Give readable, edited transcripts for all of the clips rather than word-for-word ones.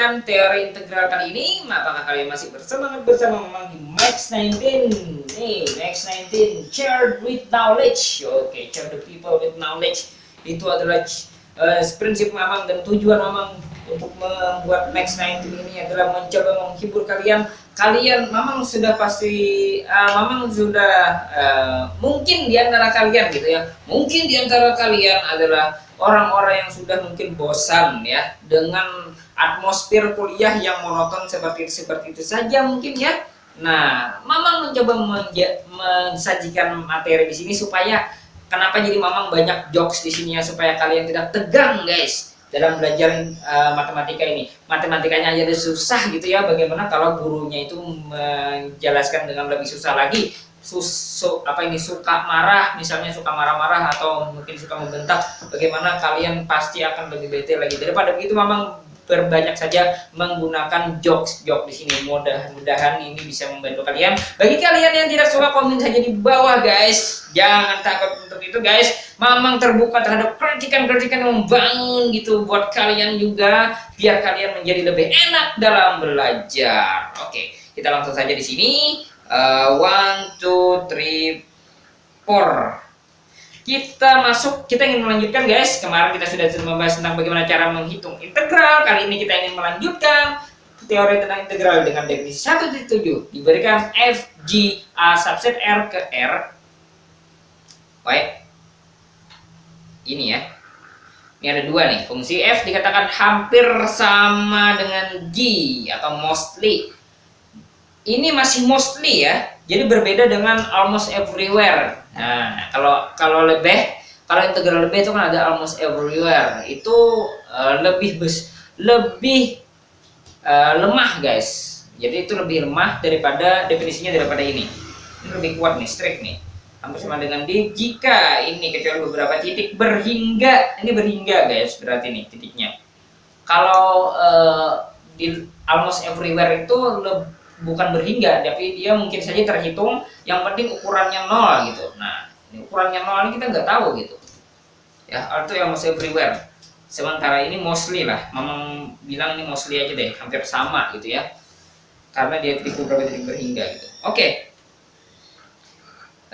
melanjutkan teori integral kali ini. Apakah kalian masih bersemangat bersama Mamang di Max 19? Nih, Max 19, share with knowledge. Oke, share the people with knowledge. Itu adalah prinsip Mamang dan tujuan Mamang untuk membuat Max 19 ini adalah mencoba menghibur kalian. Mamang sudah pasti, Mamang sudah mungkin di antara kalian gitu ya. Mungkin di antara kalian adalah orang-orang yang sudah mungkin bosan ya dengan atmosfer kuliah yang monoton seperti itu saja mungkin ya. Nah, Mamang mencoba mensajikan materi di sini supaya kenapa jadi Mamang banyak jokes di sini ya, supaya kalian tidak tegang guys dalam belajar matematika ini. Matematikanya aja udah susah gitu ya, bagaimana kalau gurunya itu menjelaskan dengan lebih susah lagi. Suka marah, misalnya suka marah-marah atau mungkin suka membentak, bagaimana kalian pasti akan lebih bete lagi. Daripada begitu, Mamang berbanyak saja menggunakan jokes di sini. Mudah-mudahan ini bisa membantu kalian. Bagi kalian yang tidak suka, komen saja di bawah guys. Jangan takut untuk itu guys. Mamang terbuka terhadap kritikan-kritikan yang membangun gitu buat kalian juga, biar kalian menjadi lebih enak dalam belajar. Oke, kita langsung saja di sini. 1, 2, 3, 4. Kita ingin melanjutkan guys. Kemarin kita sudah membahas tentang bagaimana cara menghitung integral. Kali ini kita ingin melanjutkan teori tentang integral dengan definisi 1.7. Diberikan f g a subset r ke r. Baik. Ini ya. Ini ada dua nih. Fungsi f dikatakan hampir sama dengan g atau mostly. Ini masih mostly ya, jadi berbeda dengan almost everywhere. Nah, kalau integral lebih itu kan ada almost everywhere, itu lebih lemah guys. Jadi itu lebih lemah daripada definisinya daripada ini. Ini lebih kuat nih, strict nih. Hampir sama dengan D jika ini kecuali beberapa titik berhingga. Ini berhingga guys, berarti nih titiknya. Kalau di almost everywhere itu bukan berhingga, tapi dia mungkin saja terhitung, yang penting ukurannya 0 gitu. Nah, ini ukurannya 0 ini kita nggak tahu gitu ya, itu yang mostly everywhere. Sementara ini mostly lah, Mamang bilang ini mostly aja deh, hampir sama gitu ya, karena dia titik beberapa titik berhingga gitu. Oke.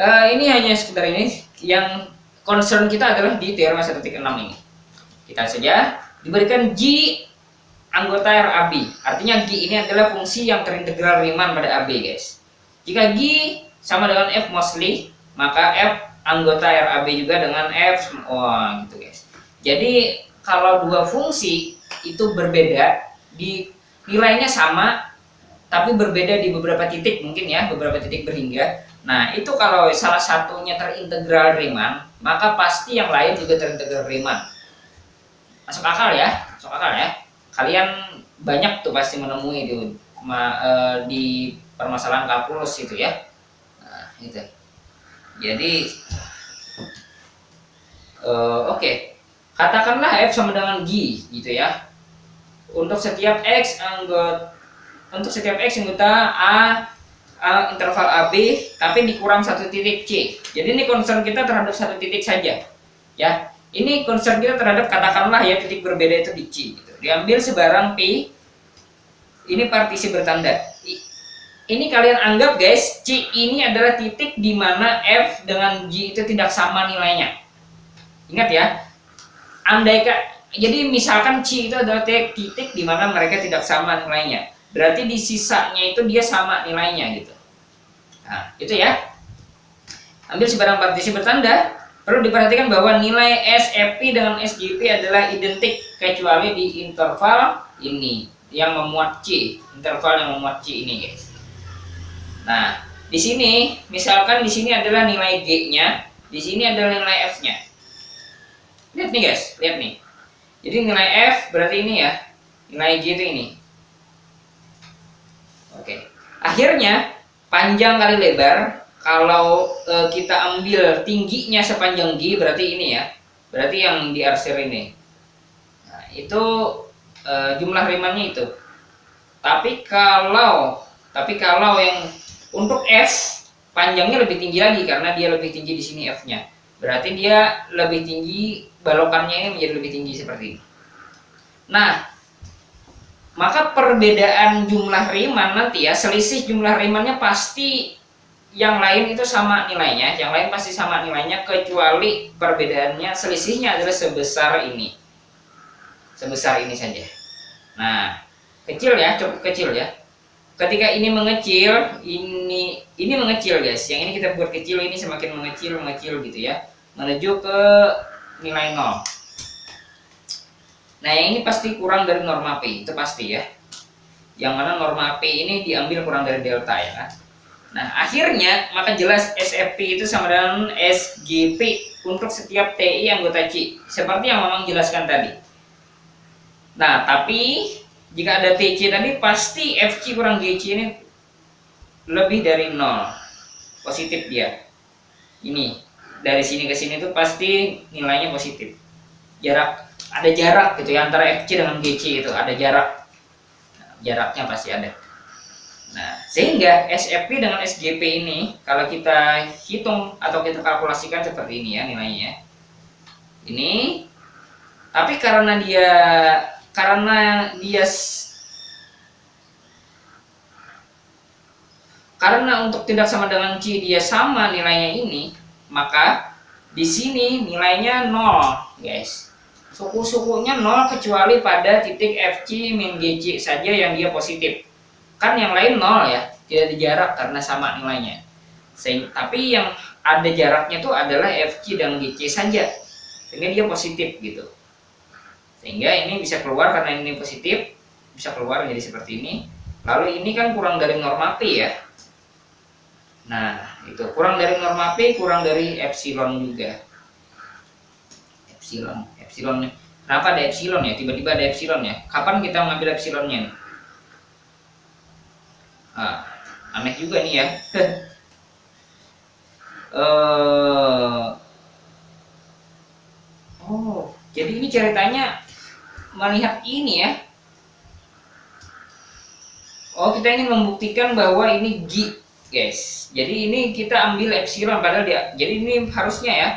Ini hanya sekedar ini, yang concern kita adalah di teorema 1.6 ini. Kita saja diberikan G anggota RAB, artinya G ini adalah fungsi yang terintegral Riemann pada AB guys. Jika G sama dengan F mostly, maka F anggota RAB juga dengan F, gitu guys. Jadi kalau dua fungsi itu berbeda, di nilainya sama, tapi berbeda di beberapa titik mungkin ya, beberapa titik berhingga. Nah itu kalau salah satunya terintegral Riemann, maka pasti yang lain juga terintegral Riemann. Masuk akal ya, masuk akal ya. Kalian banyak tuh pasti menemui di permasalahan kalkulus itu ya. Nah, itu. Jadi oke. Katakanlah F sama dengan G gitu ya. Untuk setiap X anggota A interval AB tapi dikurang satu titik C. Jadi ini concern kita terhadap satu titik saja. Ya. Ini concern kita terhadap katakanlah ya titik berbeda itu di C gitu. Diambil sebarang P, ini partisi bertanda. Ini kalian anggap guys, C ini adalah titik di mana F dengan G itu tidak sama nilainya. Ingat ya, jadi misalkan C itu adalah titik di mana mereka tidak sama nilainya. Berarti di sisanya itu dia sama nilainya gitu. Nah, itu ya. Ambil sebarang partisi bertanda. Perlu diperhatikan bahwa nilai SFP dengan SGP adalah identik kecuali di interval ini yang memuat C, interval yang memuat C ini guys. Nah, di sini misalkan di sini adalah nilai G-nya, di sini adalah nilai F-nya. Lihat nih guys, lihat nih. Jadi nilai F berarti ini ya, nilai G itu ini. Oke. Akhirnya panjang kali lebar. Kalau kita ambil tingginya sepanjang G berarti ini ya, berarti yang diarsir ini. Nah, itu jumlah Riemannnya itu. Tapi kalau yang untuk F panjangnya lebih tinggi lagi karena dia lebih tinggi di sini F-nya. Berarti dia lebih tinggi, balokannya ini menjadi lebih tinggi seperti ini. Nah, maka perbedaan jumlah Riemann nanti ya, selisih jumlah Riemannnya pasti yang lain itu sama nilainya, yang lain pasti sama nilainya, kecuali perbedaannya, selisihnya adalah sebesar ini saja. Nah, kecil ya, cukup kecil ya. Ketika ini mengecil, ini mengecil guys, yang ini kita buat kecil, ini semakin mengecil gitu ya, menuju ke nilai 0. Nah, yang ini pasti kurang dari norma P, itu pasti ya. Yang mana norma P ini diambil kurang dari delta ya kan. Nah, akhirnya maka jelas SFP itu sama dengan SGP untuk setiap TI anggota C, seperti yang Mamang jelaskan tadi. Nah, tapi jika ada TC tadi, pasti FC kurang GC ini lebih dari 0, positif dia. Ini dari sini ke sini itu pasti nilainya positif. Ada jarak gitu ya, antara FC dengan GC itu ada jarak. Jaraknya pasti ada. Nah, sehingga SFP dengan SGP ini kalau kita hitung atau kita kalkulasikan seperti ini ya nilainya. Ini, tapi karena untuk tidak sama dengan C dia sama nilainya ini, maka di sini nilainya 0, guys. Suku-sukunya 0 kecuali pada titik FC min GC saja yang dia positif. Kan yang lain 0 ya, tidak ada jarak karena sama nilainya. Tapi yang ada jaraknya itu adalah FC dan GC saja, sehingga dia positif gitu. Sehingga ini bisa keluar, karena ini positif, bisa keluar jadi seperti ini. Lalu ini kan kurang dari norma P ya. Nah, itu kurang dari norma P, kurang dari epsilon juga. Epsilon. Kenapa ada epsilon ya? Tiba-tiba ada epsilon ya. Kapan kita mengambil epsilonnya? Aneh juga nih ya. Jadi ini ceritanya melihat ini ya. Kita ingin membuktikan bahwa ini G, guys. Jadi ini kita ambil epsilon, padahal jadi ini harusnya ya.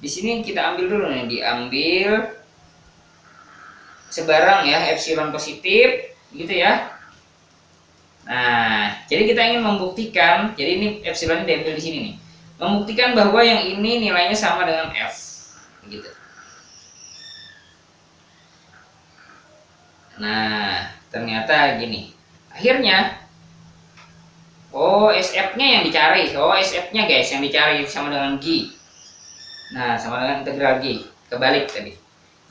Di sini kita ambil dulu nih, diambil sebarang ya, epsilon positif, gitu ya. Nah, jadi kita ingin membuktikan, jadi ini epsilonnya diambil di sini nih, membuktikan bahwa yang ini nilainya sama dengan F, gitu. Nah, ternyata gini, akhirnya, SF-nya yang dicari, SF-nya guys yang dicari sama dengan G. Nah, sama dengan integral G, kebalik tadi.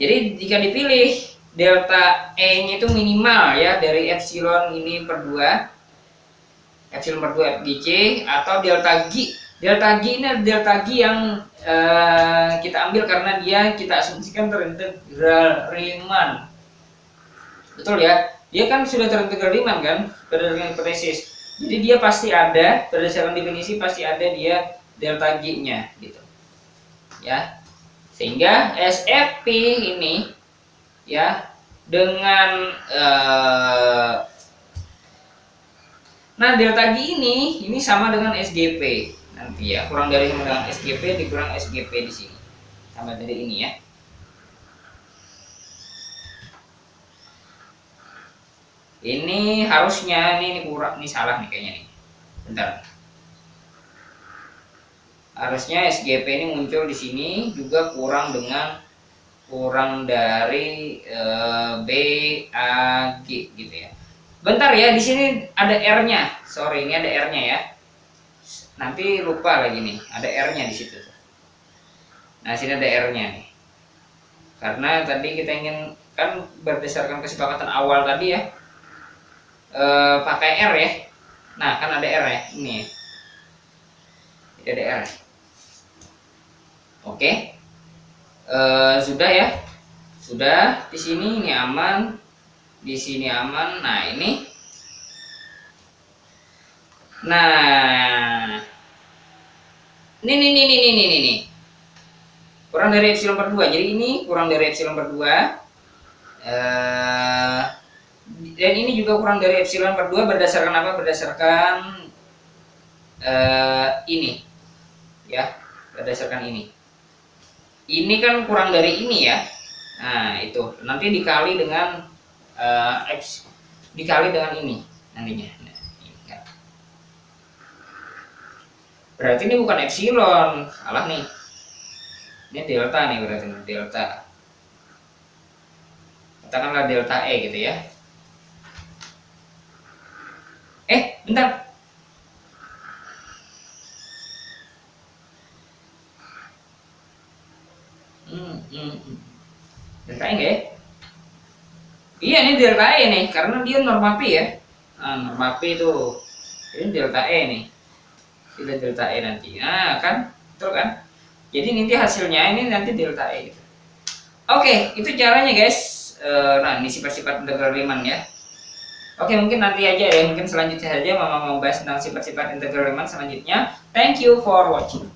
Jadi jika dipilih delta E-nya itu minimal ya dari epsilon ini per 2, epsilon per 2 FGC, atau delta G. Delta G ini adalah delta G yang kita ambil karena kita asumsikan terintegral Riemann. Betul ya? Dia kan sudah terintegral Riemann kan berdasarkan hipotesis. Jadi dia pasti ada, berdasarkan definisi pasti ada dia delta G-nya gitu. Ya. Sehingga SFP ini ya dengan nah delta G ini sama dengan SGP nanti ya, kurang dari sama dengan SGP dikurang SGP di sini sama dari ini ya. Ini harusnya ini kurang, ini salah nih kayaknya nih, bentar. Harusnya SGP ini muncul di sini juga kurang dari BAG gitu ya. Bentar ya, di sini ada R-nya. Sorry, ini ada R-nya ya. Nanti lupa lagi nih, ada R-nya di situ. Nah, sini ada R-nya nih. Karena tadi kita ingin kan berdasarkan kesepakatan awal tadi ya, pakai R ya. Nah, kan ada R ya, ini. Ini ada R. Oke. Sudah ya. Sudah, di sini ini aman. Di sini aman. Nah, ini. Nah. Ini. Kurang dari epsilon per 2. Jadi ini kurang dari epsilon per 2. Dan ini juga kurang dari epsilon per 2 berdasarkan apa? Berdasarkan ini. Ya, berdasarkan ini. Ini kan kurang dari ini ya. Nah, itu nanti dikali dengan dikali dengan ini nantinya. Nah, ini kan. Berarti ini bukan epsilon, salah nih. Ini delta nih, berarti delta. Katakanlah delta E gitu ya. Bentar. Delta E enggak ya? Iya, ini delta E nih, karena dia norma P ya. Nah, norma P itu. Ini delta E nih. Tidak delta E nanti. Nah, kan? Betul kan? Jadi nanti hasilnya ini nanti delta E gitu. Oke, itu caranya guys. Nah, ini sifat-sifat integral Riemann ya. Oke, mungkin nanti aja ya. Mungkin selanjutnya saja Mama mau bahas tentang sifat-sifat integral Riemann selanjutnya. Thank you for watching.